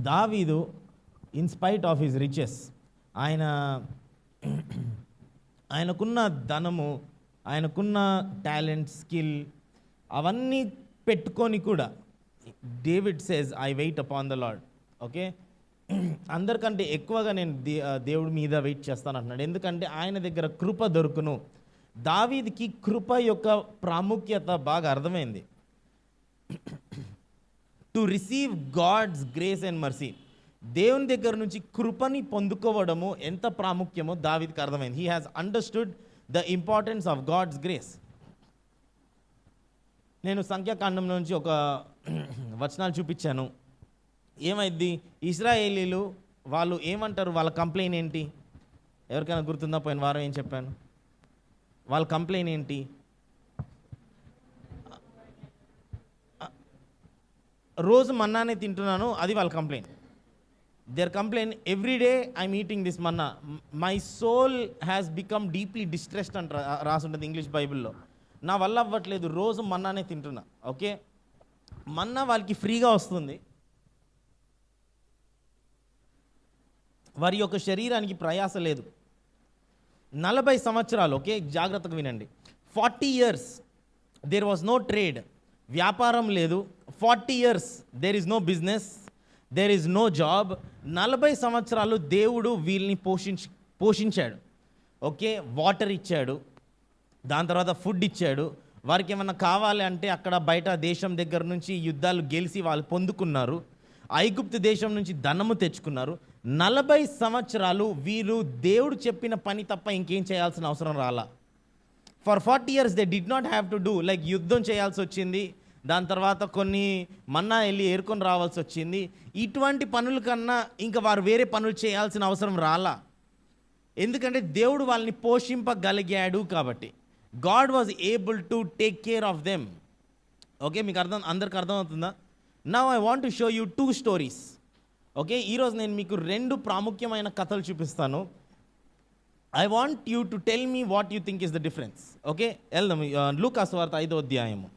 దావీదు in spite of his riches, ఆయన ఆయనకున్న ధనము, ఆయనకున్న టాలెంట్, స్కిల్ అవన్నీ పెట్టుకొని కూడా David says I wait upon the Lord. Okay, అందరికంటే ఎక్కువగా నేను దేవుడి మీద వెయిట్ చేస్తాను అంటున్నాడు. ఎందుకంటే ఆయన దగ్గర కృప దొరుకును. దావీదుకి కృప యొక్క ప్రాముఖ్యత బాగా అర్థమైంది. To receive God's grace and mercy, దేవుని దగ్గర నుంచి కృపని పొందుకోవడము ఎంత ప్రాముఖ్యమో దావీదుకి అర్థమైంది. He has understood the importance of God's grace. నేను సంఖ్యాకాండం నుంచి ఒక వచనాలు చూపించాను. ఏమైంది, ఇశ్రాయేలీలు వాళ్ళు ఏమంటారు, వాళ్ళ కంప్లైంట్ ఏంటి? ఎవరికైనా గుర్తుందా? పోయిన వారం ఏం చెప్పాను? వాళ్ళ కంప్లైంట్ ఏంటి? రోజు మన్నానే తింటున్నాను, అది వాళ్ళ complaint. Their complaint every day I'm eating this manna, my soul has become deeply distressed అని రాసి ఉంటుంది ఇంగ్లీష్ బైబిల్లో. నా వల్ల అవ్వట్లేదు, రోజు మన్నానే తింటున్నా. ఓకే, మన్నా వాళ్ళకి ఫ్రీగా వస్తుంది, వారి యొక్క శరీరానికి ప్రయాస లేదు. 40 సంవత్సరాలు, ఓకే జాగ్రత్తగా వినండి, 40 years there was no trade, వ్యాపారం లేదు. 40 years there is no business, there is no job. 40 సంవత్సరాలు దేవుడు వీళ్ళని పోషించాడు. ఓకే, వాటర్ ఇచ్చాడు, దాని తర్వాత ఫుడ్ ఇచ్చాడు. వారికి ఏమన్నా కావాలి అంటే అక్కడ బయట దేశం దగ్గర నుంచి యుద్ధాలు గెలిచి వాళ్ళు పొందుకున్నారు. ఐగుప్తు దేశం నుంచి ధనము తెచ్చుకున్నారు. 40 సంవత్సరాలు వీరు దేవుడు చెప్పిన పని తప్ప ఇంకేం చేయాల్సిన అవసరం రాలా. For 40 years they did not have to do like యుద్ధం చేయాల్సి వచ్చింది, దాని తర్వాత కొన్ని మన్నా వెళ్ళి ఏరుకొని రావాల్సి వచ్చింది. ఇటువంటి పనుల కన్నా ఇంకా వారు వేరే పనులు చేయాల్సిన అవసరం రాలా. ఎందుకంటే దేవుడు వాళ్ళని పోషింపగలిగాడు కాబట్టి. God was able to take care of them. Okay, మీకు అందరికి అర్థమవుతుందా? Now I want to show you 2 stories. Okay, ఈరోజు నేను మీకు 2 ప్రాముఖ్యమైన కథలు చూపిస్తాను. I want you to tell me what you think is the difference. Okay, వెళ్దాం. లూకాసు వార్త 5వ అధ్యాయము.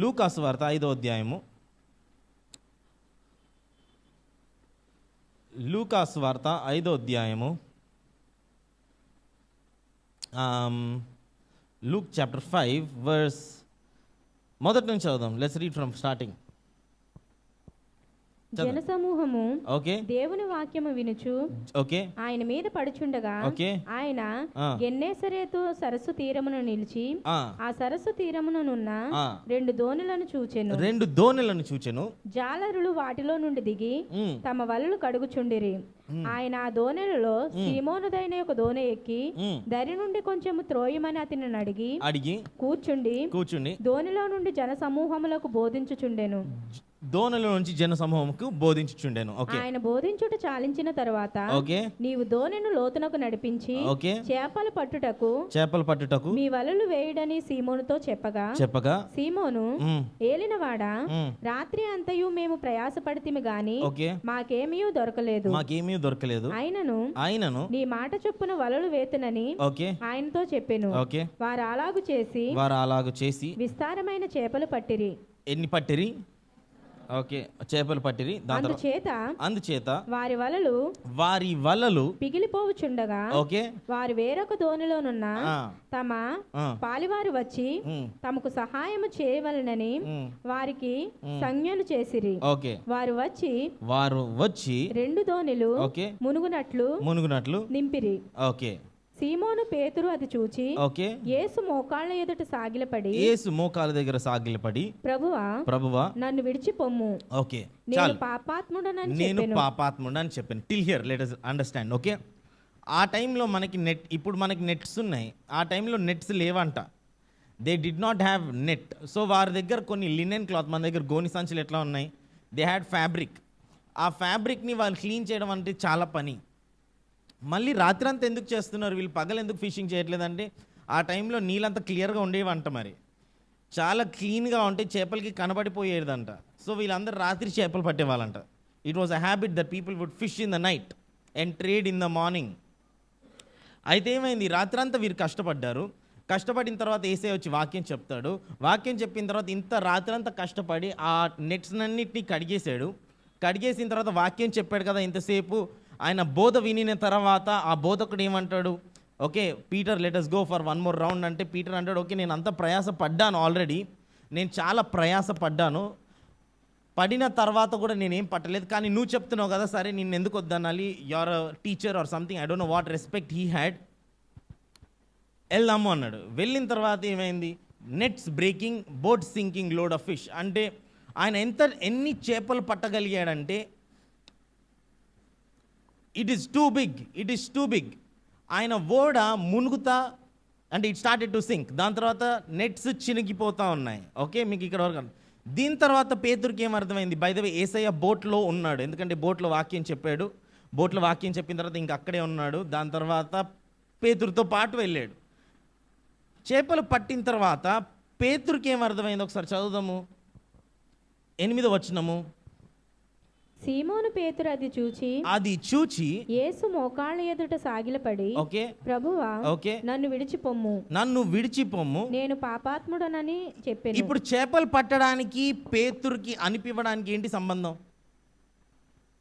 లూకాసు వార్త 5వ అధ్యాయము. లూకాసు వార్త 5వ అధ్యాయము. Luke chapter 5 verse మొదటి నుంచి చదువుదాం. Let's read from starting. జనసమూహము ఓకే దేవుని వాక్యము వినుచు ఓకే ఆయన మీద పడుచుండగా ఓకే ఆయన గెన్నేసరేతు సరస్సు తీరమున నిలిచి ఆ సరస్సు తీరముననున్న 2 దోణులను చూచెను. జాలరులు వాటిలో నుండి దిగి తమ వలలు కడుగుచుండిరి. ఆయన ఆ దోణెలలో సీమోనుదైన ఒక దోణె ఎక్కి దరి నుండి కొంచెము త్రోయమని అతనిని అడిగి కూర్చుండి దోణిలో నుండి జన సమూహములకు బోధించుచుండెను. దోణిలో నుంచి జన సమూహముకు బోధించుచుండెను. ఆయన బోధించుట చాలించిన తర్వాత నీవు దోణిను లోతునకు నడిపించి చేపలు పట్టుటకు మీ వలలు వేయుడని సీమోనుతో చెప్పగా సీమోను ఏలినవాడా, రాత్రి అంతయు మేము ప్రయాసపడితిమి గాని మాకేమీ దొరకలేదు. ఆయనను నీ మాట చొప్పున వలలు వేతునని ఆయనతో చెప్పెను. వారు అలాగు చేసి విస్తారమైన చేపలు పట్టిరి. ఎన్ని పట్టిరి? ఓకే, చేపలు పట్టిరి. అందుచేత వారి వలలు పిగిలిపోవుచుండగా వారు వేరొక దోణిలోనున్న తమ పాలివారు వచ్చి తమకు సహాయము చేయవలనని వారికి సంజ్ఞలు చేసిరి. వారు వచ్చి 2 దోణిలు మునుగునట్లు నింపిరి. సీమోను పేతురు అది చూచి యేసు మోకాళ్ళ ఎదుట మోకాళ్ళ దగ్గర సాగిలపడి ప్రభువా నన్ను విడిచిపొమ్ము, నేను పాపాత్ముడని చెప్పాను. Till here let us understand. Okay, ఆ టైంలో మనకి ఇప్పుడు మనకి నెట్స్ ఉన్నాయి, ఆ టైంలో నెట్స్ లేవంట. They did not have net. So వారి దగ్గర కొన్ని లినెన్ క్లాత్, మన దగ్గర గోని సంచులు ఎట్లా ఉన్నాయి, దే హ్యాడ్ ఫ్యాబ్రిక్. ఆ ఫ్యాబ్రిక్ని వాళ్ళు క్లీన్ చేయడం అంటే చాలా పని. మళ్ళీ రాత్రి అంతా ఎందుకు చేస్తున్నారు వీళ్ళు, పగలు ఎందుకు ఫిషింగ్ చేయట్లేదంటే ఆ టైంలో నీళ్ళంతా క్లియర్గా ఉండేవంట, మరి చాలా క్లీన్గా ఉంటే చేపలకి కనబడిపోయేదంట. సో వీళ్ళందరూ రాత్రి చేపలు పట్టేవాళ్ళంట. It was a habit that people would fish in the night and trade in the morning. అయితే ఏమైంది, రాత్రంతా వీరు కష్టపడిన తర్వాత యేసయ్య వచ్చి వాక్యం చెప్తాడు. వాక్యం చెప్పిన తర్వాత ఇంత రాత్రంతా కష్టపడి ఆ నెట్స్ అన్నిటినీ కడిగేశాడు. కడిగేసిన తర్వాత వాక్యం చెప్పాడు కదా ఇంతసేపు, ఆయన బోధ వినిన తర్వాత ఆ బోధకుడు ఏమంటాడు, okay Peter let's go for one more round అంటే పీటర్ అంటాడు, ఓకే నేను అంత ప్రయాస పడ్డాను ఆల్రెడీ, నేను చాలా ప్రయాస పడ్డాను, పడిన తర్వాత కూడా నేనేం పట్టలేదు, కానీ నువ్వు చెప్తున్నావు కదా, సరే నిన్ను ఎందుకు వద్దనాలి, your teacher or something, I don't know what respect he had, వెళ్దాము అన్నాడు. వెళ్ళిన తర్వాత ఏమైంది, nets breaking, boat sinking, load of fish. అంటే ఆయన ఎన్ని చేపలు పట్టగలిగాడంటే ఇట్ ఈస్ టూ బిగ్. ఆయన ఓడ మునుగుతా అంటే ఇట్ స్టార్టెడ్ టు సింక్. దాని తర్వాత నెట్స్ చినిగిపోతూ ఉన్నాయి. ఓకే, మీకు ఇక్కడ వరకు. దీని తర్వాత పేతురుకి ఏం అర్థమైంది, బై ద వే యేసయ్య బోట్లో ఉన్నాడు, ఎందుకంటే బోట్లో వాక్యం చెప్పాడు, బోట్లో వాక్యం చెప్పిన తర్వాత ఇంక అక్కడే ఉన్నాడు. దాని తర్వాత పేతురుతో పాటు వెళ్ళాడు. చేపలు పట్టిన తర్వాత పేతురుకి ఏం అర్థమైంది ఒకసారి చదువుదాము, 8వ వచనము. సీమోను పేతురు అది చూచి యేసు మోకాళ్ళ ఎదుట సాగిలపడి, ఓకే ప్రభువా, ఓకే నన్ను విడిచిపొమ్ము, నేను పాపాత్ముడనని చెప్పాను. ఇప్పుడు చేపలు పట్టడానికి పేతురుకి అనిపివ్వడానికి ఏంటి సంబంధం?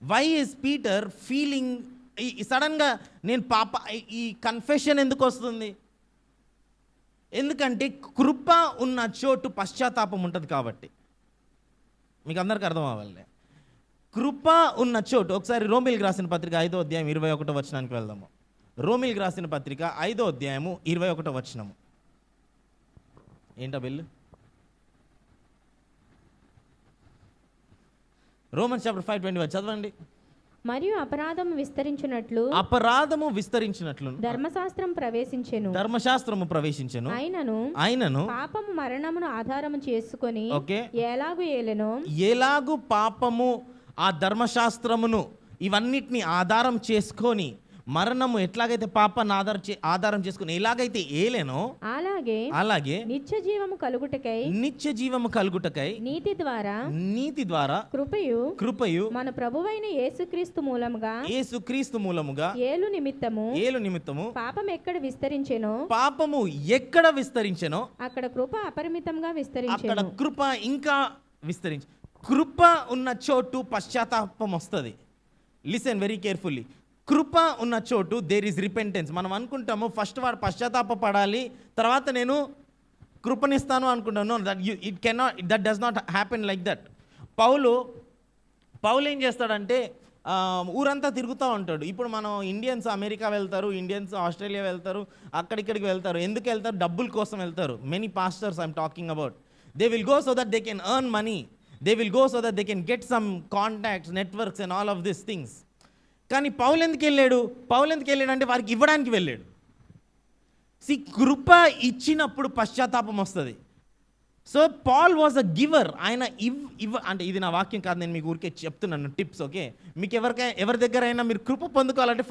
వై ఇస్ పీటర్ ఫీలింగ్ సడన్గా నేను ఈ కన్ఫెషన్ ఎందుకు వస్తుంది? ఎందుకంటే కృప ఉన్న చోటు పశ్చాత్తాపం ఉంటుంది కాబట్టి. మీకు అందరికి అర్థం అవ్వాలి. కృప ఉన్న చోటు. ఒకసారి రోమిల్కి రాసిన పత్రిక 5వ అధ్యాయం 21వ వచనానికి వెళ్దాము. రోమిల్కి రాసిన పత్రిక 5వ అధ్యాయము 21వ వచనము. ఏంటా బిల్లు? రోమన్స్ చాప్టర్ 5:21 చదవండి. మరియు అపరాధము విస్తరించినట్లు ధర్మశాస్త్రము ప్రవేశించెను. అయినను పాపము మరణమును ఆధారము చేసుకొని ఎలాగు పాపము ఆ ధర్మశాస్త్రమును ఇవన్నిటిని ఆధారం చేసుకొని మరణము ఎట్లాగైతే పాపాన్ని ఆధారం చేసుకుని ఎలాగైతే ఏలేనో అలాగే నిత్య జీవము కలుగుటకై నీతి ద్వారా కృపయు మన ప్రభువైన యేసుక్రీస్తు మూలముగా ఏలు నిమిత్తము పాపము ఎక్కడ విస్తరించెనో అక్కడ కృప అపరిమితంగా అక్కడ కృప ఇంకా విస్తరించి. కృప ఉన్న చోటు పశ్చాత్తాపం వస్తుంది. Listen very carefully. కృప ఉన్న చోటు దేర్ ఈజ్ రిపెంటెన్స్. మనం అనుకుంటాము ఫస్ట్ వాడు పశ్చాత్తాప పడాలి, తర్వాత నేను కృపనిస్తాను అనుకుంటాను. That does not happen like that. పౌలు ఏం చేస్తాడంటే ఊరంతా తిరుగుతూ ఉంటాడు. ఇప్పుడు మనం ఇండియన్స్ అమెరికా వెళ్తారు, ఇండియన్స్ ఆస్ట్రేలియా వెళ్తారు, అక్కడిక్కడికి వెళ్తారు. ఎందుకు వెళ్తారు? డబ్బుల కోసం వెళ్తారు. Many pastors I'm talking about, they will go so that they can earn money, they will go so that they can get some contacts, networks and all of this things. కానీ పౌలు ఎందుకు వెళ్ళాడు అంటే వారికి ఇవ్వడానికి వెళ్ళాడు. కృప ఇచ్చినప్పుడు పశ్చాత్తాపం వస్తుంది. So Paul was a giver. ఆయన అంటే ఇది నా వాక్యం కాదు, నేను మీకు ఊరికే చెప్తున్నాను టిప్స్. ఓకే, మీకు ఎవరి దగ్గర అయినా మీరు కృప పొందుకోవాలంటే,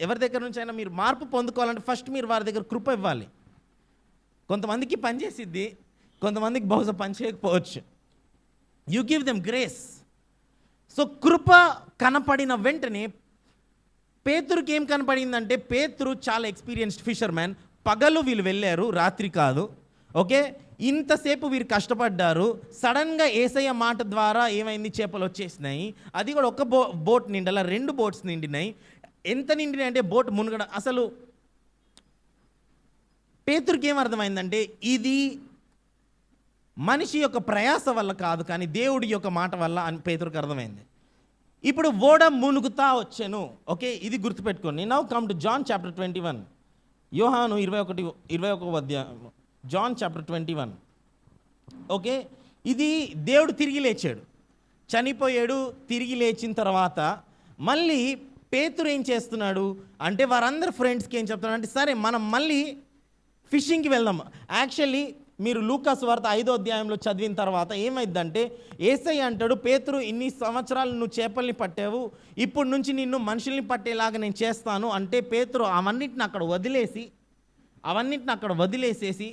ఎవరి దగ్గర నుంచి అయినా మీరు మార్పు పొందుకోవాలంటే ఫస్ట్ మీరు వారి దగ్గర కృప ఇవ్వాలి. కొంతమందికి పనిచేసిద్ది, కొంతమందికి బహుశా పని చేయకపోవచ్చు. You give them grace. So కృప కనపడిన వెంటనే పేతురుకి ఏం కనపడిందంటే, పేతురు చాలా ఎక్స్పీరియన్స్డ్ ఫిషర్ మ్యాన్. పగలు వీళ్ళు వెళ్ళారు, రాత్రి కాదు. ఓకే, ఇంతసేపు వీరు కష్టపడ్డారు. సడన్గా యేసయ్య మాట ద్వారా ఏమైంది, చేపలు వచ్చేసినాయి. అది కూడా ఒక బోట్ నిండాల, 2 బోట్స్ నిండినాయి. ఎంత నిండినాయి అంటే బోట్ మునగడం. అసలు పేతురుకి ఏం అర్థమైందంటే ఇది మనిషి యొక్క ప్రయాస వల్ల కాదు, కానీ దేవుడి యొక్క మాట వల్ల అని పేతురుకి అర్థమైంది. ఇప్పుడు ఓడ మునుగుతా వచ్చాను. ఓకే, ఇది గుర్తుపెట్టుకోండి. Now come to John chapter 21. యోహాను 21వ అధ్యాయం, జాన్ చాప్టర్ 21. ఓకే, ఇది దేవుడు తిరిగి లేచాడు, చనిపోయాడు, తిరిగి లేచిన తర్వాత మళ్ళీ పేతురు ఏం చేస్తున్నాడు అంటే వారందరు ఫ్రెండ్స్కి ఏం చెప్తున్నాడు అంటే, సరే మనం మళ్ళీ ఫిషింగ్కి వెళ్దాం. యాక్చువల్లీ మీరు లూకా సువార్త 5వ అధ్యాయంలో చదివిన తర్వాత ఏమైందంటే, యేసయ్య అంటాడు, పేతురు ఇన్ని సంవత్సరాలు నువ్వు చేపల్ని పట్టావు, ఇప్పుడు నుంచి నిన్ను మనుషుల్ని పట్టేలాగా నేను చేస్తాను అంటే, పేతురు అవన్నిటిని అక్కడ వదిలేసేసి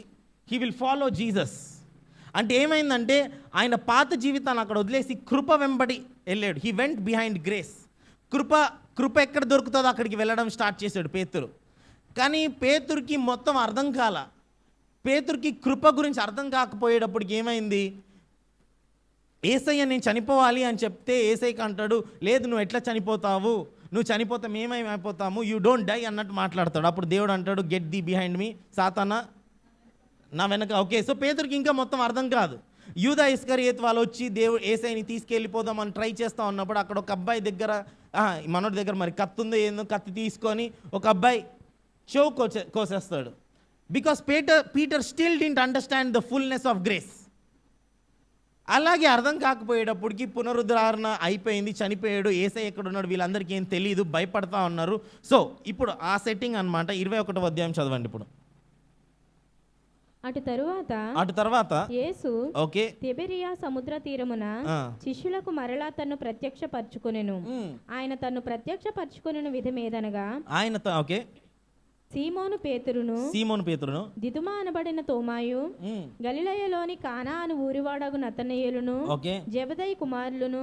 హీ విల్ ఫాలో జీసస్. అంటే ఏమైందంటే ఆయన పాత జీవితాన్ని అక్కడ వదిలేసి కృప వెంబడి వెళ్ళాడు. He went behind grace. కృప ఎక్కడ దొరుకుతుందో అక్కడికి వెళ్ళడం స్టార్ట్ చేశాడు పేతురు. కానీ పేతురుకి మొత్తం అర్థం కాల. పేతురుకి కృప గురించి అర్థం కాకపోయేటప్పటికి ఏమైంది, ఏసయ్య నేను చనిపోవాలి అని చెప్తే ఏసైకి అంటాడు, లేదు నువ్వు ఎట్లా చనిపోతావు, నువ్వు చనిపోతే మేమేమైపోతాము, యూ డోంట్ డై అన్నట్టు మాట్లాడతాడు. అప్పుడు దేవుడు అంటాడు, గెట్ ది బిహైండ్ మీ సాతానా, నా వెనక. ఓకే, సో పేతురికి ఇంకా మొత్తం అర్థం కాదు. యూదా ఇస్కరియోతు వాళ్ళు వచ్చి దేవుడు ఏసైని తీసుకెళ్ళిపోదామని ట్రై చేస్తూ ఉన్నప్పుడు అక్కడ ఒక అబ్బాయి దగ్గర, మనోడి దగ్గర మరి కత్తి ఉందో ఏందో, కత్తి తీసుకొని ఒక అబ్బాయి చెవు కోసేస్తాడు. Because Peter still didn't understand the fullness of grace. అలాగే అర్థం కాకపోయేటప్పటికి పునరుద్ధరణ అయిపోయింది, చనిపోయాడు, ఏసై ఎక్కడున్నాడు వీళ్ళందరికీ ఏం తెలియదు, భయపడతా ఉన్నారు. సో ఇప్పుడు ఆ సెట్టింగ్ అనమాట. 21వ అధ్యాయం చదవండి ఇప్పుడు. అటు తరువాత యేసు ఓకే తిబెరియా సముద్ర తీరమున శిష్యులకు మరలా తన్ను ప్రత్యక్షపరచుకొనెను. ఆయన తన్ను ప్రత్యక్షపరచుకొనిన విధమేదనగా ఆయన ఓకే సీమోను పేతురును దిదుమా అనబడిన తోమాయు గలిలయలోని కానా అను ఊరివాడగు నతనయేలును జెబెదయి కుమారులను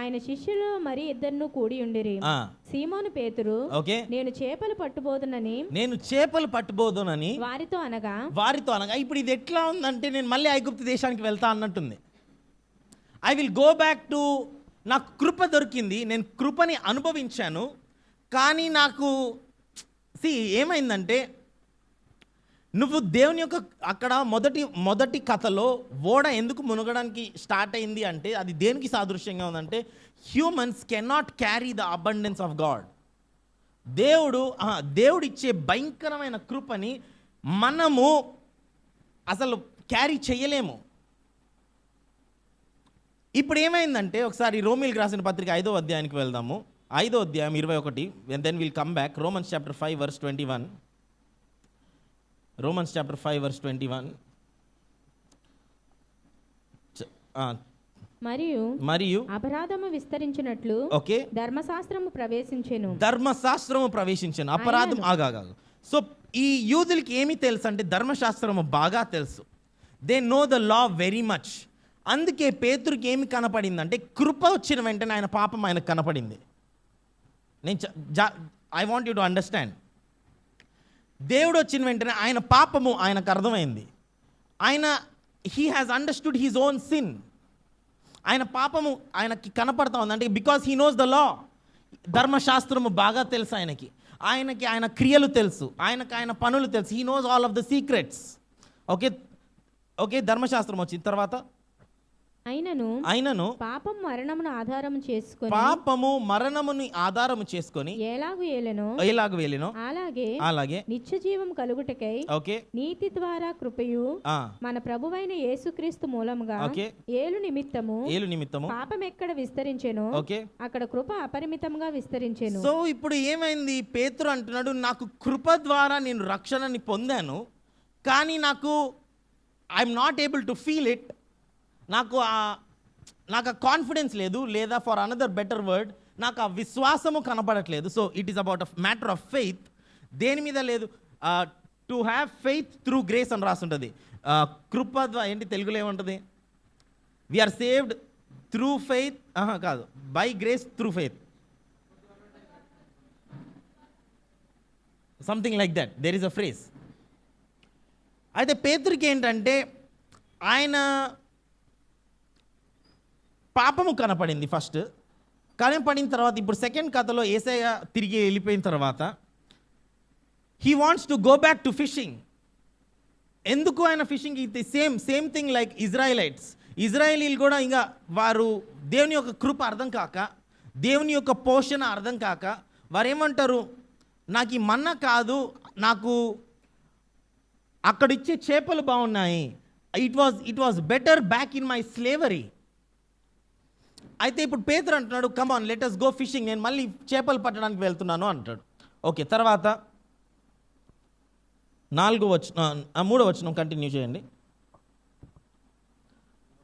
ఆయన శిష్యులు మరి ఇద్దరును కూడి ఉండిరి. సీమోను పేతురు నేను చేపలు పట్టుబోదునని వారితో అనగా ఇప్పుడు ఇది ఎట్లా ఉందంటే, నేను మళ్ళీ ఐగుప్తు దేశానికి వెళ్తా అన్నట్టుంది. I will go back to, నాకు కృప దొరికింది, నేను కృపని అనుభవించాను, కానీ నాకు ఏమైందంటే, నువ్వు దేవుని యొక్క అక్కడ మొదటి కథలో ఓడ ఎందుకు మునగడానికి స్టార్ట్ అయింది అంటే, అది దేనికి సాదృశ్యంగా ఉందంటే, humans cannot carry the abundance of God. దేవుడిచ్చే భయంకరమైన కృపని మనము అసలు క్యారీ చేయలేము. ఇప్పుడు ఏమైందంటే, ఒకసారి రోమీలకు రాసిన పత్రిక 5వ అధ్యాయానికి వెళ్దాము. 5వ అధ్యాయం 21, and then we'll come back. Romans chapter 5 verse 21. Romans chapter 5 verse 21. మరియు అపరాధము విస్తరించినట్లు ఓకే ధర్మశాస్త్రము ప్రవేశించెను. అపరాధం ఆగాగాగు. సో ఈ యూదులకి ఏమి తెలుసు అంటే, ధర్మశాస్త్రము బాగా తెలుసు. They know the law very much. అందుకే పేతురుకి ఏమి కనపడిందంటే, కృప వచ్చిన వెంటనే ఆయన పాపం ఆయనకు కనపడింది. I want you to understand. దేవుడు వచ్చిన వెంటనే ఆయన పాపము ఆయనకు అర్థమైంది. He has understood his own sin. ఆయన పాపము ఆయనకి కనపడతా ఉంది. అంటే because he knows the law. ధర్మశాస్త్రము బాగా తెలుసు ఆయనకి ఆయన క్రియలు తెలుసు, ఆయన పనులు తెలుసు. He knows all of the secrets. Okay ధర్మశాస్త్రం వచ్చిన తర్వాత అయినను పాపము మరణముని ఆధారము చేసుకొని ఎలాగు వేలెనో అలాగే నిత్య జీవం కలుగుటకై నీతి ద్వారా కృపయు మన ప్రభువైన యేసుక్రీస్తు మూలముగా ఏలు నిమిత్తము పాపం ఎక్కడ విస్తరించెనో అక్కడ కృప అపరిమితంగా విస్తరించెను. సో ఇప్పుడు ఏమైంది, పేతురు అంటున్నాడు, నాకు కృప ద్వారా నేను రక్షణని పొందాను, కానీ నాకు I'm not able to feel it. నాకు ఆ కాన్ఫిడెన్స్ లేదు, లేదా ఫర్ అనదర్ బెటర్ వర్డ్, నాకు ఆ విశ్వాసము కనపడట్లేదు. So it is about matter of faith. దేని మీద లేదు, to have faith through grace అని రాస్తుంటుంది. కృప ద్వారా ఏంటి తెలుగులో ఏముంటుంది, వీఆర్ సేవ్డ్ త్రూ ఫెయిత్, కాదు, by grace through faith, something like that. There is a phrase. అయితే పేతురికి ఏంటంటే, ఆయన పాపము కనపడింది ఫస్ట్. కనపడిన తర్వాత ఇప్పుడు సెకండ్ కథలో యేసయ్య తిరిగి వెళ్ళిపోయిన తర్వాత he wants to go back to fishing. ఎందుకు ఆయన ఫిషింగ్? ఇది సేమ్ థింగ్ లైక్ ఇజ్రాయేలీలు కూడా ఇంకా వారు దేవుని యొక్క కృప అర్థం కాక, దేవుని యొక్క పోషణ అర్థం కాక వారు ఏమంటారు, నాకు ఈ మన్నా కాదు, నాకు అక్కడిచ్చే చేపలు బాగున్నాయి, it was better back in my slavery. అయితే ఇప్పుడు పేతురు అంటున్నాడు, come on let us go fishing, నేను మళ్ళీ చేపలు పట్టడానికి వెళ్తున్నాను అంటాడు. ఓకే, తర్వాత 3వ వచనం కంటిన్యూ చేయండి.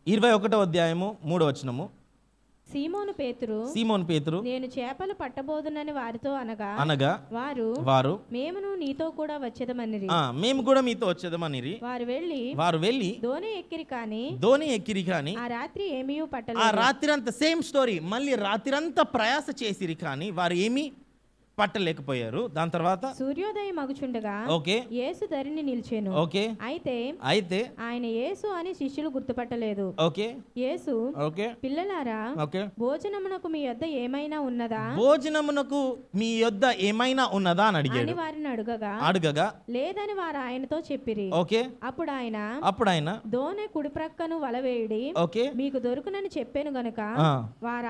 21వ అధ్యాయము 3వ వచనము. సీమోను పేతురు నేను చేపలు పట్టబోదునని వారితో అనగా వారు మేము నీతో కూడా వచ్చేదమనిరి. మేము కూడా మీతో వచ్చేదమనిరి. వారు వెళ్ళి దోణి ఎక్కిరి కానీ ఆ రాత్రి ఏమీ పట్టలేదు. ఆ రాత్రి అంతా సేమ్ స్టోరీ, మళ్ళీ రాత్రి అంతా ప్రయాస చేసిరి కానీ వారు ఏమీ పట్టలేకపోయారు. దాని తర్వాత సూర్యోదయం అగుచుండగా ఓకే యేసు ధరిని నిలిచెను. ఓకే అయితే ఆయన యేసు అని శిష్యులు గుర్తుపట్టలేదు. ఓకే యేసు ఓకే పిల్లలారా, ఓకే భోజనమునకు మీ యొద్ద ఏమైనా ఉన్నదా భోజనమునకు మీ యొద్ద ఏమైనా ఉన్నదా అని అని అడిగాడు. వారిని అడగగా లేదని వారు ఆయనతో చెప్పిరి. ఓకే అప్పుడు ఆయన దోనె కుడి ప్రక్కను వల వేయుడి, ఓకే మీకు దొరుకునని చెప్పాను గనుక వారు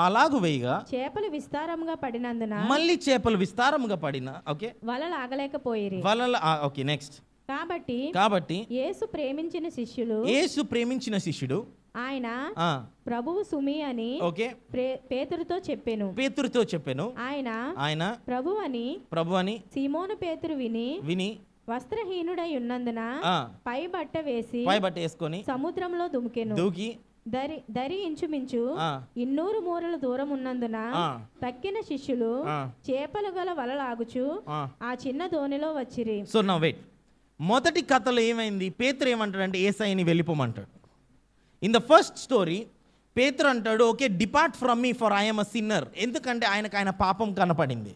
అలాగు వేయగా చేపలు విస్తారముగా పడినందున మళ్ళీ చేపలు విస్తారముగా పడిన ఓకే వల లాగలేకపోయిరి. ఓకే నెక్స్ట్ కాబట్టి యేసు ప్రేమించిన శిష్యుడు ఆయన ప్రభువు సుమి అని ఓకే పేతురుతో చెప్పెను. ఆయన ప్రభు అని సీమోను పేతురు విని వస్త్రహీనుడై ఉన్నందున పై బట్ట వేసుకొని సముద్రంలో దూకి దరి ఇంచుమించు 200 మూరల దూరం ఉన్నందున తక్కిన శిష్యులు చేపలు గల వలలాగుచు ఆ చిన్న దోణిలో వచ్చిరి. సో నౌ వెయిట్, మొదటి కథలో ఏమైంది? పేతురు ఏమంటాడంటే యేసయ్యని వెళ్ళిపోమంటాడు. ఇన్ ద ఫస్ట్ స్టోరీ పేతురు అంటాడు okay depart from me for I am a sinner. ఎందుకంటే ఆయన పాపం కనపడింది.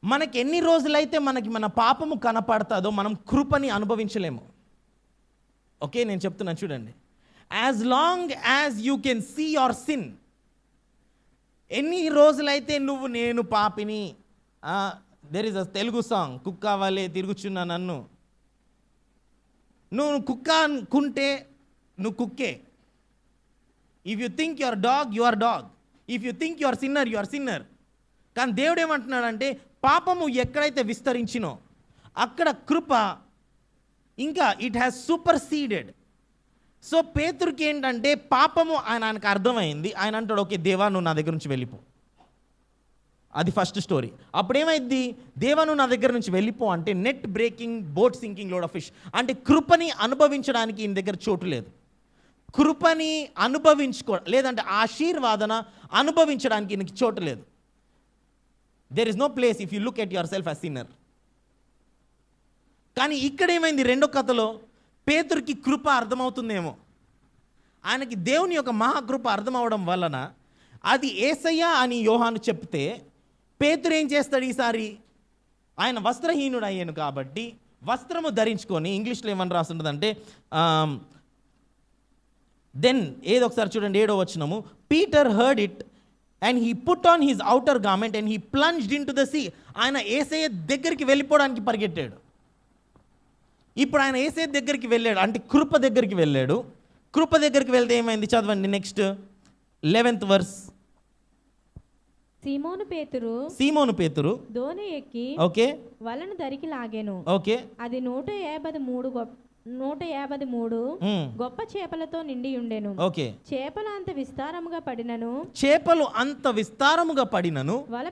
మనకి ఎన్ని రోజులైతే మన పాపము కనపడతాదో మనం కృపని అనుభవించలేము. ఓకే నేను చెప్తున్నాను చూడండి, as long as you can see your sin, ఎన్ని రోజులైతే నేను పాపిని, there is a Telugu song, కుక్క వలే తిరుగుచున్నా నన్ను, నువ్వు కుక్క అనుకుంటే నువ్వు కుక్కే. If you think your dog you are dog, if you think your sinner you are sinner. కానీ దేవుడు ఏమంటున్నాడంటే పాపము ఎక్కడైతే విస్తరించినో అక్కడ కృప ఇంకా ఇట్ హ్యాస్ సూపర్సీడెడ్. సో పేతురుకి ఏంటంటే పాపము ఆయనకు అర్థమైంది. ఆయన అంటాడు ఓకే దేవా నువ్వు నా దగ్గర నుంచి వెళ్ళిపో. అది ఫస్ట్ స్టోరీ. అప్పుడేమైంది? దేవా నువ్వు నా దగ్గర నుంచి వెళ్ళిపో అంటే net breaking, boat sinking, load of fish. అంటే కృపని అనుభవించడానికి ఈయన దగ్గర చోటు లేదు. కృపని లేదంటే ఆశీర్వాదన అనుభవించడానికి ఈయనకి చోటు లేదు. There is no place if you look at yourself as sinner. కానీ ఇక్కడ ఏమైంది? రెండో కథలో పేతురుకి కృప అర్థమవుతుందేమో, ఆయనకి దేవుని యొక్క మహాకృప అర్థమవడం వలన అది యేసయ్య అని యోహాను చెప్తే పేతురు ఏం చేస్తాడు ఈసారి? ఆయన వస్త్రహీనుడు అయ్యాను కాబట్టి వస్త్రము ధరించుకొని, ఇంగ్లీష్లో ఏమని రాస్తుంటుందంటే దెన్ ఏదో ఒకసారి చూడండి 7వ వచనము, Peter heard it and he put on his outer garment and he plunged into the sea. ఆయన యేసయ్య దగ్గరికి వెళ్ళిపోవడానికి పరిగెట్టాడు. ఇప్పుడు ఆయన యేసయ్య దగ్గరికి వెళ్ళాడు అంటే కృప దగ్గరికి వెళ్ళాడు. కృప దగ్గరికి వెళ్తే ఏమైంది? చదవండి నెక్స్ట్ 11th verse. సీమోను పేతురు దోణి ఎక్కి ఓకే వలను దరికి లాగెను. ఓకే అది 153 గొప్ప చేపలతో నిండి ఉండెను. ఓకే చేపలు అంత విస్తారముగా పడినను వల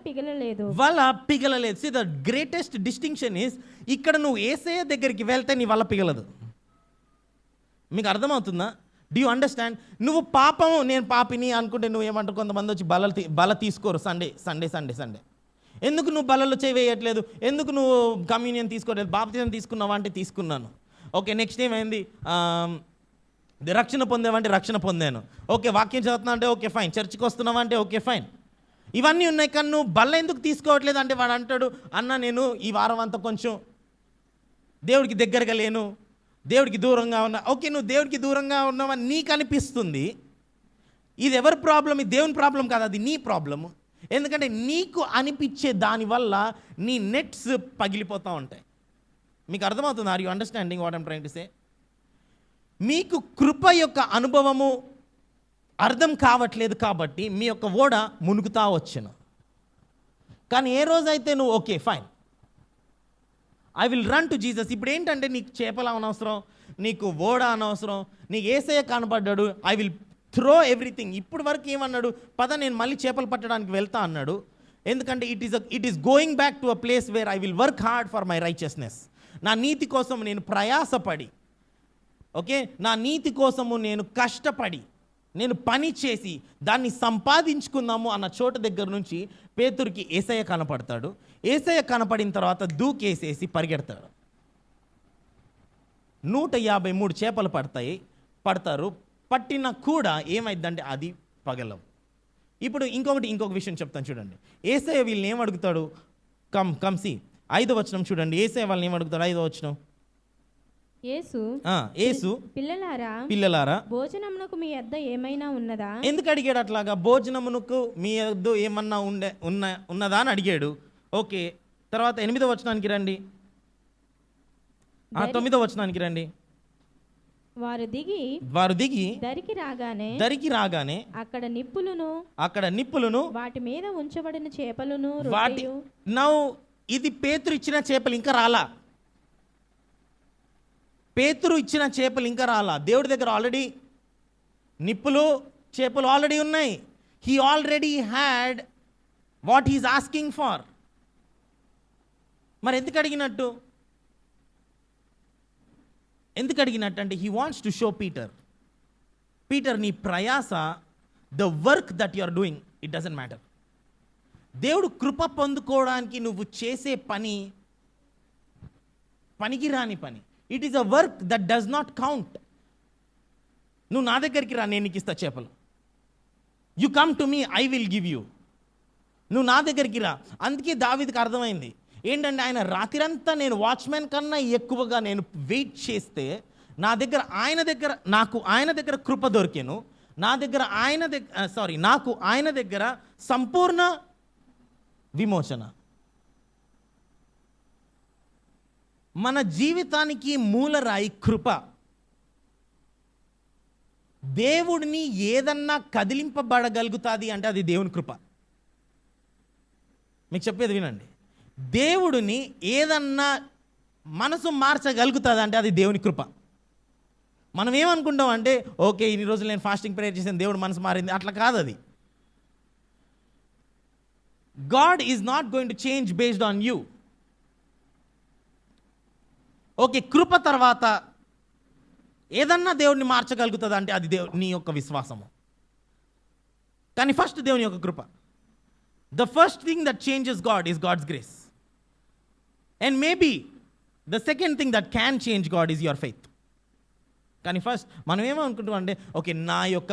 పిగలలేదు. See, the greatest distinction is ఇక్కడ నువ్వు యేసయ్య దగ్గరికి వెళ్తే నీ వల పిగలదు. మీకు అర్థమవుతుందా? Do you understand? నువ్వు నేను పాపిని అనుకుంటే నువ్వు ఏమంటారు? కొంతమంది వచ్చి బల తీసుకోరు సండే. ఎందుకు నువ్వు బలలో చేయవేయట్లేదు? ఎందుకు నువ్వు కమ్యూనియన్ తీసుకోవట్లేదు? బాప్తిజం తీసుకున్నావా అంటే తీసుకున్నాను. ఓకే నెక్స్ట్ ఏమైంది? రక్షణ పొందావంటే రక్షణ పొందాను. ఓకే వాక్యం చదువుతున్నా అంటే ఓకే ఫైన్. చర్చికి వస్తున్నావా అంటే ఓకే ఫైన్. ఇవన్నీ ఉన్నాయి కానీ నువ్వు బల్ల ఎందుకు తీసుకోవట్లేదు అంటే వాడు అంటాడు అన్న నేను ఈ వారం అంతా కొంచెం దేవుడికి దగ్గరగా లేను, దేవుడికి దూరంగా ఉన్నా. ఓకే నువ్వు దేవుడికి దూరంగా ఉన్నావని నీకు అనిపిస్తుంది. ఇది ఎవరి ప్రాబ్లం? ఇది దేవుని ప్రాబ్లం కాదు, అది నీ ప్రాబ్లము. ఎందుకంటే నీకు అనిపించే దానివల్ల నీ నెట్స్ పగిలిపోతూ ఉంటాయి. మీకు అర్థమవుతుంది? Are you understanding what I'm trying to say? మీకు కృప యొక్క అనుభవము అర్థం కావట్లేదు కాబట్టి మీ యొక్క ఓడ మునుగుతా వచ్చును. కానీ ఏ రోజైతే నువ్వు okay fine I will run to Jesus. ఇప్పుడు ఏంటంటే నీకు చేపలు అనవసరం, నీకు ఓడ అనవసరం, నీకు యేసయ్య కనపడ్డాడు, ఐ విల్ త్రో ఎవ్రీథింగ్. ఇప్పుడు వరకు ఏమన్నాడు? పద నేను మళ్ళీ చేపలు పట్టడానికి వెళ్తా అన్నాడు. ఎందుకంటే it is going back to a place where I will work hard for my righteousness. నా నీతి కోసం నేను ప్రయాసపడి, ఓకే నా నీతి కోసము నేను కష్టపడి, నేను పని చేసి దాన్ని సంపాదించుకుందాము అన్న చోట దగ్గర నుంచి పేతురుకి యేసయ్య కనపడతాడు. యేసయ్య కనపడిన తర్వాత దూకేసేసి పరిగెడతాడు. 153 చేపలు పడతారు. పట్టిన కూడా ఏమైందంటే అది పగలవు. ఇప్పుడు ఇంకొక విషయం చెప్తాను చూడండి. యేసయ్య వీళ్ళని ఏం అడుగుతాడు? కమ్ సి 5వ వచనం చూడండి. యేసయ్య వాళ్ళని ఏం అడుగుతాడు? 5వ వచనం. యేసు పిల్లలారా భోజనమునకు మీ యొద్ద ఏమైనా ఉన్నదా? ఎందుకు అడిగాడు అట్లాగా? భోజనమునకు మీ యొద్ద ఏమన్నా ఉన్నదా అని అడిగాడు. ఓకే, తర్వాత 8వ వచనానికి రండి. 9వ వచనానికి రండి. వారు దిగి దరికి రాగానే అక్కడ నిప్పులను వాటి మీద ఉంచబడిన చేపలను ఇది పేతురు ఇచ్చిన చేపలు ఇంకా రాలా. పేతురు ఇచ్చిన చేపలు ఇంకా రాలా. దేవుడి దగ్గర ఆల్రెడీ నిప్పులు చేపలు ఆల్రెడీ ఉన్నాయి. He already had what he's asking for. మరి ఎందుకు అడిగినట్టు అంటే he wants to show Peter నీ ప్రయాస, the work that you are doing, it doesn't matter. దేవుడు కృప పొందుకోవడానికి నువ్వు చేసే పనికిరాని పని. It is a work that does not count. నువ్వు నా దగ్గరికి రా, నేను నీకు ఇస్తా చేపలు. You come to me, I will give you. నువ్వు నా దగ్గరికి రా. అందుకే దావీదుకి అర్థమైంది ఏంటంటే, ఆయన రాత్రంతా నేను వాచ్మెన్ కన్నా ఎక్కువగా నేను వెయిట్ చేస్తే నాకు ఆయన దగ్గర కృప దొరికాను. నాకు ఆయన దగ్గర సంపూర్ణ విమోచన. మన జీవితానికి మూలరాయి కృప. దేవుడిని ఏదన్నా కదిలింపబడగలుగుతుంది అంటే అది దేవుని కృప. మీకు చెప్పేది వినండి. దేవుడిని ఏదన్నా మనసు మార్చగలుగుతుంది అంటే అది దేవుని కృప. మనం ఏమనుకుంటాం అంటే, ఓకే ఇన్ని రోజులు నేను ఫాస్టింగ్ ప్రేయర్ చేసాను, దేవుడు మనసు మారింది. అట్లా కాదు అది. God is not going to change based on you. Okay, కృప తర్వాత ఏదన్నా దేవుడిని మార్చగలుగుతుంది అంటే అది నీ యొక్క విశ్వాసము. కానీ ఫస్ట్ దేవుని యొక్క కృప. The first thing that changes God is God's grace. And maybe the second thing that can change God is your faith. కానీ ఫస్ట్ మనం ఏమనుకుంటాం అంటే, ఓకే నా యొక్క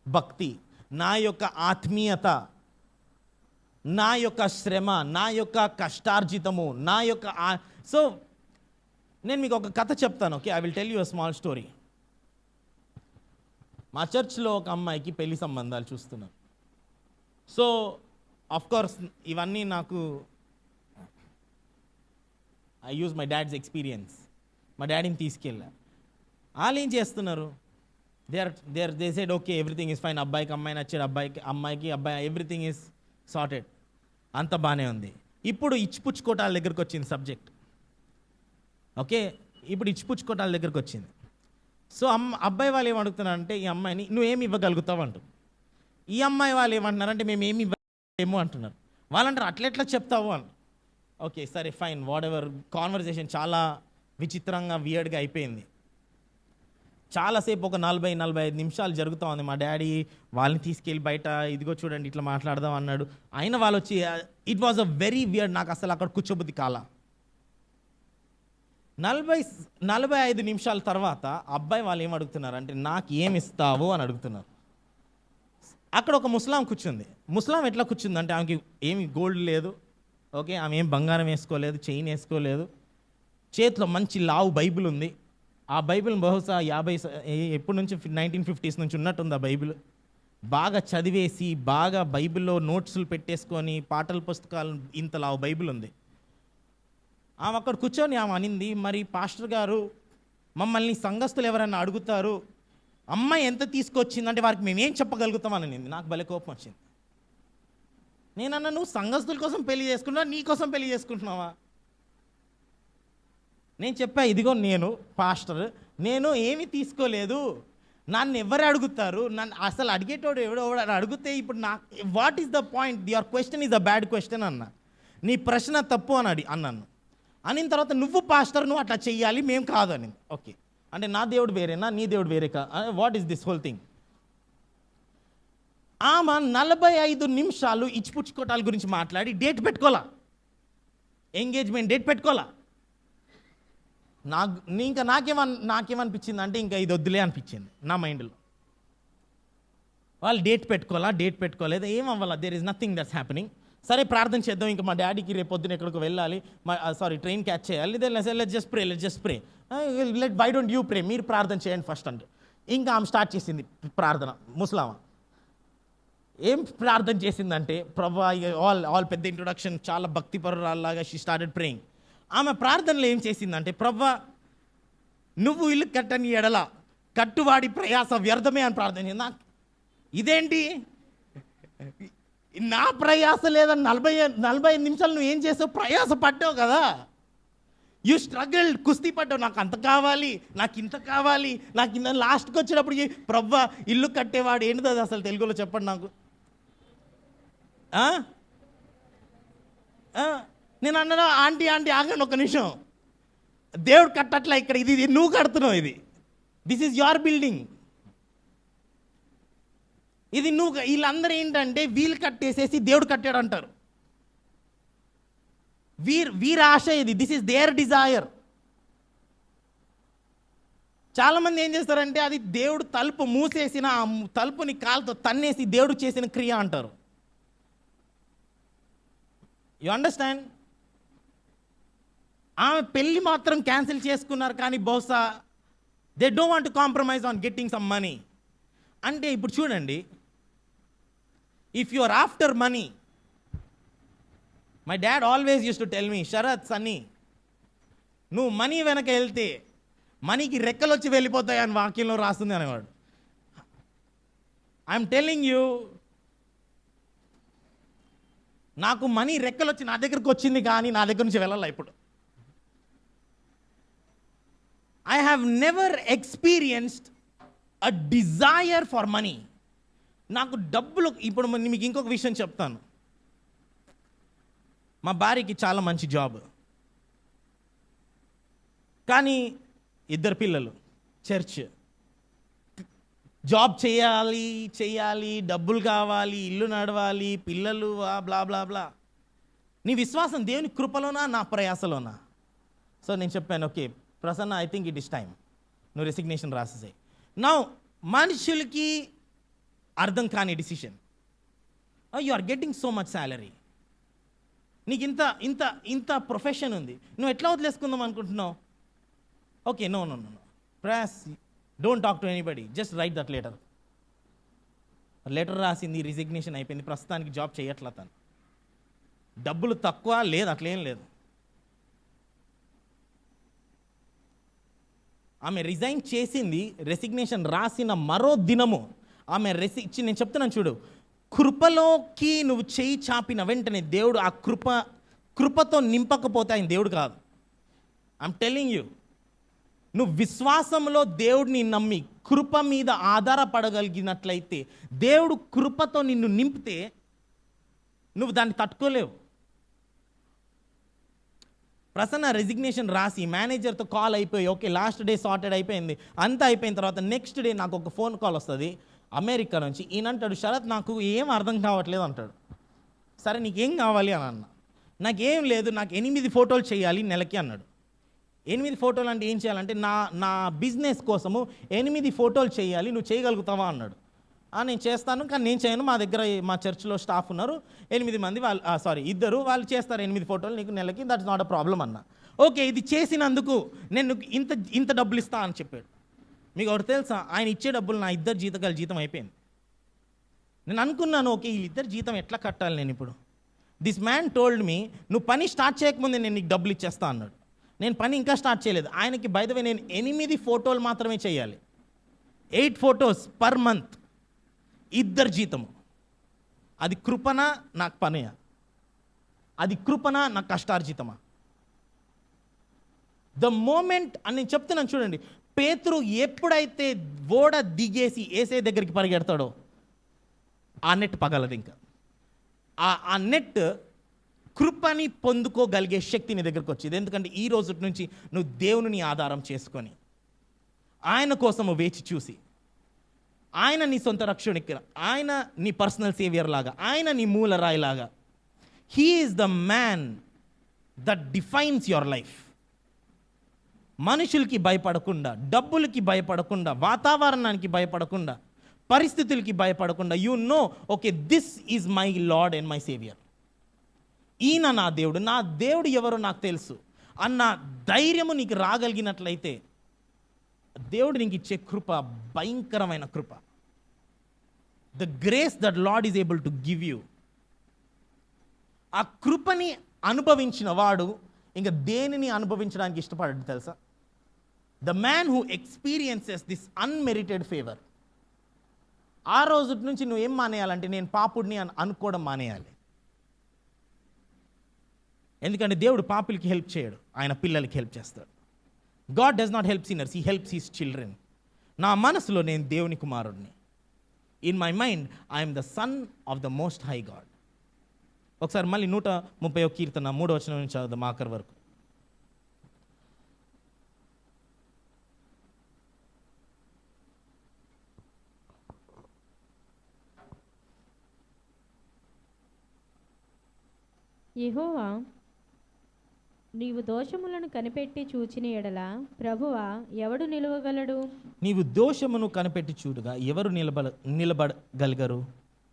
భక్తి, నా యొక్క ఆత్మీయత, నా యొక్క శ్రమ, నా యొక్క కష్టార్జితము, నా యొక్క సో నేను మీకు ఒక కథ చెప్తాను. Okay, I will tell you a small story. మా చర్చ్లో ఒక అమ్మాయికి పెళ్లి సంబంధాలు చూస్తున్నాను. సో ఆఫ్ కోర్స్ ఇవన్నీ నాకు I use my dad's experience. మా డాడీని తీసుకెళ్ళా. వాళ్ళు ఏం చేస్తున్నారు, they said okay everything is fine. అబ్బాయికి అమ్మాయి నచ్చాడు, అమ్మాయికి అబ్బాయి, ఎవ్రీథింగ్ ఈజ్ సార్టెడ్, అంత బాగానే ఉంది. ఇప్పుడు ఇచ్చిపుచ్చుకోటాల దగ్గరకు వచ్చింది సబ్జెక్ట్. ఓకే, ఇప్పుడు ఇచ్చిపుచ్చుకోటాల దగ్గరకు వచ్చింది. సో అబ్బాయి వాళ్ళు ఏమడుగుతున్నారంటే, ఈ అమ్మాయిని నువ్వేమి ఇవ్వగలుగుతావు అంటూ. ఈ అమ్మాయి వాళ్ళు ఏమంటున్నారంటే, మేము ఏమి ఇవ్వలేము అంటున్నారు. వాళ్ళంటారు అట్లెట్లా చెప్తావు అని. ఓకే సరే ఫైన్, వాట్ ఎవర్. కాన్వర్జేషన్ చాలా విచిత్రంగా వియర్డ్గా అయిపోయింది. చాలాసేపు ఒక 40-45 నిమిషాలు జరుగుతూ ఉంది. మా డాడీ వాళ్ళని తీసుకెళ్ళి బయట ఇదిగో చూడండి ఇట్లా మాట్లాడదాం అన్నాడు. అయినా వాళ్ళు వచ్చి it was a very weird. నాకు అసలు అక్కడ కూర్చోబుద్ధి కాల. 45 నిమిషాల తర్వాత అబ్బాయి వాళ్ళు ఏం అడుగుతున్నారు అంటే, నాకు ఏమి ఇస్తావు అని అడుగుతున్నారు. అక్కడ ఒక ముస్లాం కూర్చుంది. ముస్లాం ఎట్లా కూర్చుంది అంటే, ఆమెకి ఏమి గోల్డ్ లేదు, ఓకే, ఆమె ఏం బంగారం వేసుకోలేదు, చైన్ వేసుకోలేదు, చేతిలో మంచి లావు బైబిల్ ఉంది. ఆ బైబిల్ బహుశా ఎప్పటి నుంచి 1950s నుంచి ఉన్నట్టుంది. ఆ బైబిల్ బాగా చదివేసి, బాగా బైబిల్లో నోట్స్లు పెట్టేసుకొని, పాటల పుస్తకాలు, ఇంత లావు బైబిల్ ఉంది. ఆమె అక్కడ కూర్చొని ఆమె అనింది, మరి పాస్టర్ గారు మమ్మల్ని సంఘస్థులు ఎవరైనా అడుగుతారు, అమ్మాయి ఎంత తీసుకొచ్చిందంటే వారికి మేమేం చెప్పగలుగుతామని అనింది. నాకు భలే కోపం వచ్చింది. నేనన్నా, నువ్వు సంఘస్థుల కోసం పెళ్లి చేసుకుంటున్నావా, నీ కోసం పెళ్లి చేసుకుంటున్నావా? నేను చెప్పా, ఇదిగో నేను పాస్టర్, నేను ఏమీ తీసుకోలేదు, నన్ను ఎవరు అడుగుతారు, నన్ను అసలు అడిగేటోడు ఎవడో అడిగితే ఇప్పుడు what is the point, your question is a bad question అన్న, నీ ప్రశ్న తప్పు అని అన్నాను. అనిన తర్వాత నువ్వు పాస్టర్, నువ్వు అట్లా చెయ్యాలి, మేము కాదు అని. ఓకే, అంటే నా దేవుడు వేరేనా, నీ దేవుడు వేరే కా, what is this whole thing? ఆమె 45 నిమిషాలు ఇచ్చిపుచ్చుకోటాల గురించి మాట్లాడి డేట్ పెట్టుకోవాలా, ఎంగేజ్మెంట్ డేట్ పెట్టుకోవాలా. ఇంకా నాకేమనిపించింది అంటే, ఇంకా ఇది వద్దులే అనిపించింది నా మైండ్లో. వాళ్ళు డేట్ పెట్టుకోలేదు, ఏం అవ్వాలా, there is nothing that's happening. సరే ప్రార్థన చేద్దాం, ఇంకా మా డాడీకి రేపు పొద్దున ఎక్కడికి వెళ్ళాలి, ట్రైన్ క్యాచ్ చేయాలి, let's just pray why don't you pray, మీరు ప్రార్థన చేయండి ఫస్ట్ అంటే. ఇంకా ఆమె స్టార్ట్ చేసింది ప్రార్థన. ముసలామా ఏం ప్రార్థన చేసిందంటే, ప్రభా ఆల్ పెద్ద ఇంట్రొడక్షన్, చాలా భక్తిపరురాల్లాగా షీ స్టార్టెడ్ ప్రేయింగ్. ఆమె ప్రార్థనలో ఏం చేసిందంటే, ప్రభా నువ్వు ఇల్లు కట్టని ఎడల కట్టువాడి ప్రయాస వ్యర్థమే అని ప్రార్థన చేసింది. నాకు ఇదేంటి, నా ప్రయాస లేదని 45 నిమిషాలు నువ్వు ఏం చేసావు, ప్రయాస పడ్డావు కదా, యూ స్ట్రగుల్, కుస్తీ పడ్డావు, నాకు అంత కావాలి, నాకు ఇంత కావాలి, నాకు ఇంత. లాస్ట్కి వచ్చేటప్పటికి ప్రవ్వా ఇల్లు కట్టేవాడు ఏంటిది అది అసలు తెలుగులో చెప్పండి నాకు. నేను అన్నా ఆంటీ ఆగండి ఒక నిమిషం, దేవుడు కట్టట్లా ఇక్కడ, ఇది నువ్వు కడుతున్నావు, దిస్ ఈజ్ యువర్ బిల్డింగ్, ఇది నువ్వు. వీళ్ళందరూ ఏంటంటే వీళ్ళు కట్టేసేసి దేవుడు కట్టాడు అంటారు. వీరి ఆశ ఇది, దిస్ ఈజ్ దేర్ డిజైర్. చాలామంది ఏం చేస్తారంటే అది దేవుడు తలుపు మూసేసిన ఆ తలుపుని కాలుతో తన్నేసి దేవుడు చేసిన క్రియ అంటారు. You understand? ఆమె పెళ్ళి మాత్రం క్యాన్సిల్ చేసుకున్నారు, కానీ బహుశా they don't want to compromise on getting some money. అంటే ఇప్పుడు చూడండి, if you are after money, my dad always use to tell me, Sharath Sunny, నువ్వు మనీ వెనక వెళ్తే మనీకి రెక్కలు వచ్చి వెళ్ళిపోతాయి అని వాక్యంలో రాస్తుంది అనేవాడు. ఐఎమ్ టెల్లింగ్ యూ, నాకు మనీ రెక్కలు వచ్చి నా దగ్గరకు వచ్చింది, కానీ నా దగ్గర నుంచి వెళ్ళాలి. ఇప్పుడు I have never experienced a desire for money. నాకు డబ్బులు, ఇప్పుడు మీకు ఇంకొక విషయం చెప్తాను. మా భార్యకి చాలా మంచి జాబ్, కానీ 2 పిల్లలు, చర్చ్, జాబ్ చేయాలి, డబ్బులు కావాలి, ఇల్లు నడవాలి, పిల్లలు, బ్లా బ్లా బ్లా. నీ విశ్వాసం దేవుని కృపలోనా నా ప్రయాసలోనా? సో నేను చెప్పాను, okay Prasanna, I think it is time, నువ్వు రెసిగ్నేషన్ రాసేసాయి. నౌ మనుషులకి అర్థం కాని decision, you are getting so much salary, నీకు ఇంత ప్రొఫెషన్ ఉంది, నువ్వు ఎట్లా వదిలేసుకుందాం అనుకుంటున్నావు? Okay, no press, don't talk to anybody, just write that letter రాసింది, రిజిగ్నేషన్ అయిపోయింది, ప్రస్తుతానికి జాబ్ చేయట్లా తను. డబ్బులు తక్కువ లేదు, అట్లేం లేదు. ఆమె రిజైన్ చేసింది, రెసిగ్నేషన్ రాసిన మరో దినము ఆమె నేను చెప్తున్నాను చూడు, కృపలోకి నువ్వు చేయి చాపిన వెంటనే దేవుడు ఆ కృపతో నింపకపోతే ఆయన దేవుడు కాదు. ఐఎమ్ టెల్లింగ్ యూ, నువ్వు విశ్వాసంలో దేవుడిని నమ్మి కృప మీద ఆధారపడగలిగినట్లయితే, దేవుడు కృపతో నిన్ను నింపితే నువ్వు దాన్ని తట్టుకోలేవు. ప్రసన్న రెసిగ్నేషన్ రాసి మేనేజర్తో కాల్ అయిపోయి, ఓకే లాస్ట్ డే సార్టెడ్ అయిపోయింది, అంతా అయిపోయిన తర్వాత నెక్స్ట్ డే నాకు ఒక ఫోన్ కాల్ వస్తుంది అమెరికా నుంచి. ఈయన అంటాడు, శరత్ నాకు ఏం అర్థం కావట్లేదు అంటాడు. సరే నీకేం కావాలి అని అన్న. నాకేం లేదు, నాకు 8 ఫోటోలు చేయాలి నెలకి అన్నాడు. 8 ఫోటోలు అంటే ఏం చేయాలంటే నా బిజినెస్ కోసము 8 ఫోటోలు చేయాలి, నువ్వు చేయగలుగుతావా అన్నాడు. నేను చేస్తాను, కానీ నేను చేయను, మా దగ్గర మా చర్చ్లో స్టాఫ్ ఉన్నారు 8 మంది, వాళ్ళు 2 వాళ్ళు చేస్తారు 8 ఫోటోలు నీకు నెలకి, దట్స్ నాట్ అ ప్రాబ్లం అన్న. ఓకే, ఇది చేసినందుకు నేను ఇంత డబ్బులు ఇస్తా అని చెప్పాడు. మీకు ఒకటి తెలుసా, ఆయన ఇచ్చే డబ్బులు నా 2 జీతకాల జీతం అయిపోయింది. నేను అనుకున్నాను, ఓకే వీళ్ళిద్దరు జీతం ఎట్లా కట్టాలి నేను ఇప్పుడు. దిస్ మ్యాన్ టోల్డ్ మీ, నువ్వు పని స్టార్ట్ చేయకముందే నేను నీకు డబ్బులు ఇచ్చేస్తా అన్నాడు. నేను పని ఇంకా స్టార్ట్ చేయలేదు. ఆయనకి బై ద వే నేను 8 ఫోటోలు మాత్రమే చేయాలి, 8 ఫోటోస్ పర్ మంత్, 2 జీతము. అది కృపనా నాకు పనియా? అది కృపనా నాకు కష్టార్జితమా? ద మోమెంట్ అని నేను చెప్తున్నాను చూడండి, పేతురు ఎప్పుడైతే ఓడ దిగేసి ఏసే దగ్గరికి పరిగెడతాడో ఆ నెట్ పగలదు. ఇంకా ఆ నెట్ కృపని పొందుకోగలిగే శక్తి నీ దగ్గరకు వచ్చింది. ఎందుకంటే ఈ రోజు నుంచి నువ్వు దేవుని ఆధారం చేసుకొని ఆయన కోసము వేచి చూసి, ఆయన నీ సొంత రక్షకుడికి, ఆయన నీ పర్సనల్ సేవియర్ లాగా, ఆయన నీ మూల రాయి లాగా, he is the man that defines your life. మనుషులకి భయపడకుండా, డబ్బులకి భయపడకుండా, వాతావరణానికి భయపడకుండా, పరిస్థితులకి భయపడకుండా you know okay this is my lord and my saviour, ఈయన నా దేవుడు ఎవరో నాకు తెలుసు అన్న ధైర్యము నీకు రాగలిగినట్లయితే దేవుడు నీకు ఇచ్చే కృప భయంకరమైన కృప. The grace that Lord is able to give you. ఆ కృపని అనుభవించిన వాడు ఇంకా దేనిని అనుభవించడానికి ఇష్టపడడు తెలుసా? The man who experiences this unmerited favour. ఆ రోజు నుంచి నువ్వు ఏం మానేయాలంటే నేను పాపుడిని అనుకోవడం మానేయాలి. ఎందుకంటే దేవుడు పాపులకి హెల్ప్ చేయడు, ఆయన పిల్లలకి హెల్ప్ చేస్తాడు. God does not help sinners, he helps his children. నా మనసులో నేను దేవుని కుమారుడిని. In my mind I'm the son of the most high God. ఒకసారి మళ్ళీ 131 కీర్తన 3వ వచనం నుంచి చదువుదాం ఆఖరి వరకు. యెహోవా, నీవు దోషములను కనిపెట్టి చూచిన ఎడల ప్రభువా ఎవడు నిలవగలడు? నీవు దోషమును కనిపెట్టి చూడగా ఎవరు నిలబడగలగరు?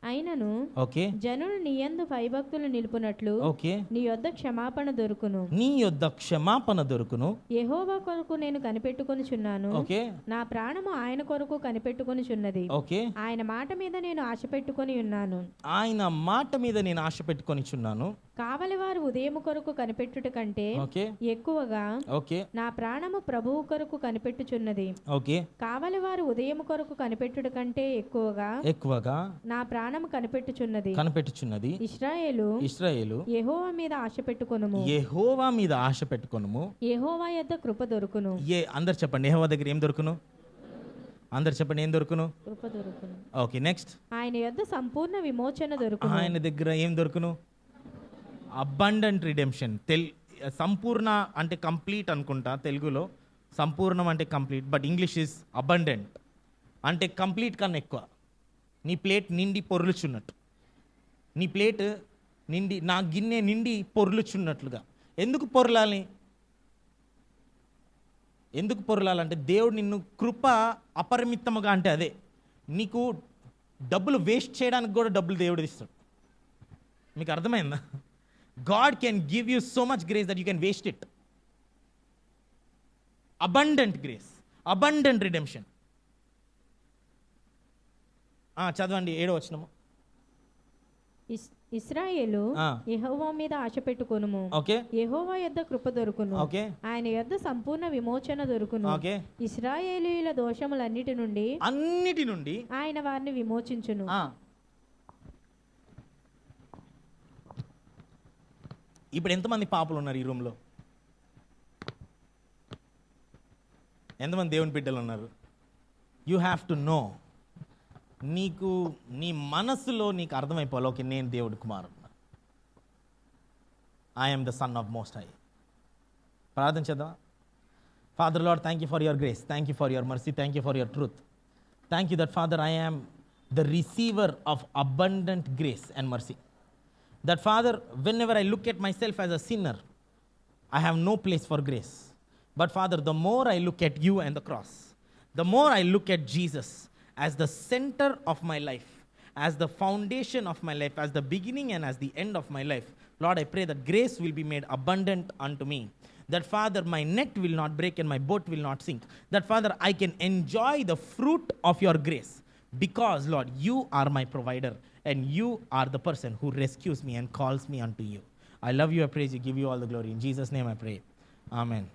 అయినను ఓకే, జనులు నీ యందు భయభక్తులు నిలుపునట్లు ఓకే, నీ యొద్ద క్షమాపణ దొరుకును. నీ యొద్ద క్షమాపణ దొరుకును. యెహోవా కొరకు నేను కనిపెట్టుకొనిచున్నాను, ఓకే, నా ప్రాణము ఆయన కొరకు కనిపెట్టుకొనిచున్నది. ఓకే, ఆయన మాట మీద నేను ఆశ పెట్టుకొని ఉన్నాను. ఆయన మాట మీద నేను ఆశ పెట్టుకొనిచున్నాను. కావలివారు ఉదయము కొరకు కనిపెట్టుట కంటే ఓకే, ఎక్కువగా ఓకే, నా ప్రాణము ప్రభువు కొరకు కనిపెట్టుచున్నది. ఓకే, కావలివారు ఉదయము కొరకు కనిపెట్టుట కంటే ఎక్కువగా నా ప్రాణము కనిపెట్టుచున్నది. ఇశ్రాయేలు యెహోవా మీద ఆశ పెట్టుకొనుము, యెహోవా మీద ఆశ పెట్టుకొనుము. యెహోవా యొద్ద కృప దొరుకును. అందరు చెప్పండి, యెహోవా దగ్గర ఏం దొరుకును? అందరు చెప్పండి, ఏం దొరుకును? కృప దొరుకును. Okay, next. ఆయన యొద్ద సంపూర్ణ విమోచన దొరుకును. ఆయన దగ్గర ఏం దొరుకును? Abundant redemption. సంపూర్ణ అంటే కంప్లీట్ అనుకుంటా తెలుగులో, సంపూర్ణం అంటే complete, but English is abundant అంటే కంప్లీట్ కన్నా ఎక్కువ. నీ ప్లేట్ నిండి పొర్లుచున్నట్టు, నీ ప్లేట్ నిండి, నా గిన్నె నిండి పొర్లుచున్నట్లుగా. ఎందుకు పొరలాలంటే దేవుడు నిన్ను కృప అపరిమితముగా, అంటే అదే నీకు డబ్బులు వేస్ట్ చేయడానికి కూడా డబ్బులు దేవుడు ఇస్తాడు. మీకు అర్థమైందా? God can give you so much grace that you can waste it. Abundant grace, abundant redemption. చదవండి 7వ వచనము. ఇశ్రాయేలు యెహోవా మీద ఆశ పెట్టుకొనుము, ఓకే, యెహోవా యొద్ద కృప దొరుకును. ఓకే, ఆయన యొద్ద సంపూర్ణ విమోచన దొరుకును. ఓకే, ఇశ్రాయేలీయుల దోషములన్నిటి నుండి ఆయన వారిని విమోచించును. ఇప్పుడు ఎంతమంది పాపులు ఉన్నారు ఈ రూమ్లో? ఎంతమంది దేవుని బిడ్డలు ఉన్నారు? You have to know. నీకు నీ మనసులో నీకు అర్థమైపోవాలి, ఓకే నేను దేవుడి కుమారుడు, I'm the son of most high. ప్రార్థన చేద్దాం. Father lord, thank you for your grace, thank you for your mercy, thank you for your truth. Thank you that father I am the receiver of abundant grace and mercy. That Father, whenever I look at myself as a sinner, I have no place for grace. But Father, the more I look at you and the cross, the more I look at Jesus as the center of my life, as the foundation of my life, as the beginning and as the end of my life, Lord, I pray that grace will be made abundant unto me. That Father, my net will not break and my boat will not sink. That Father, I can enjoy the fruit of your grace. Because, Lord, you are my provider and you are the person who rescues me and calls me unto you. I love you, I praise you, give you all the glory. In Jesus' name I pray. Amen.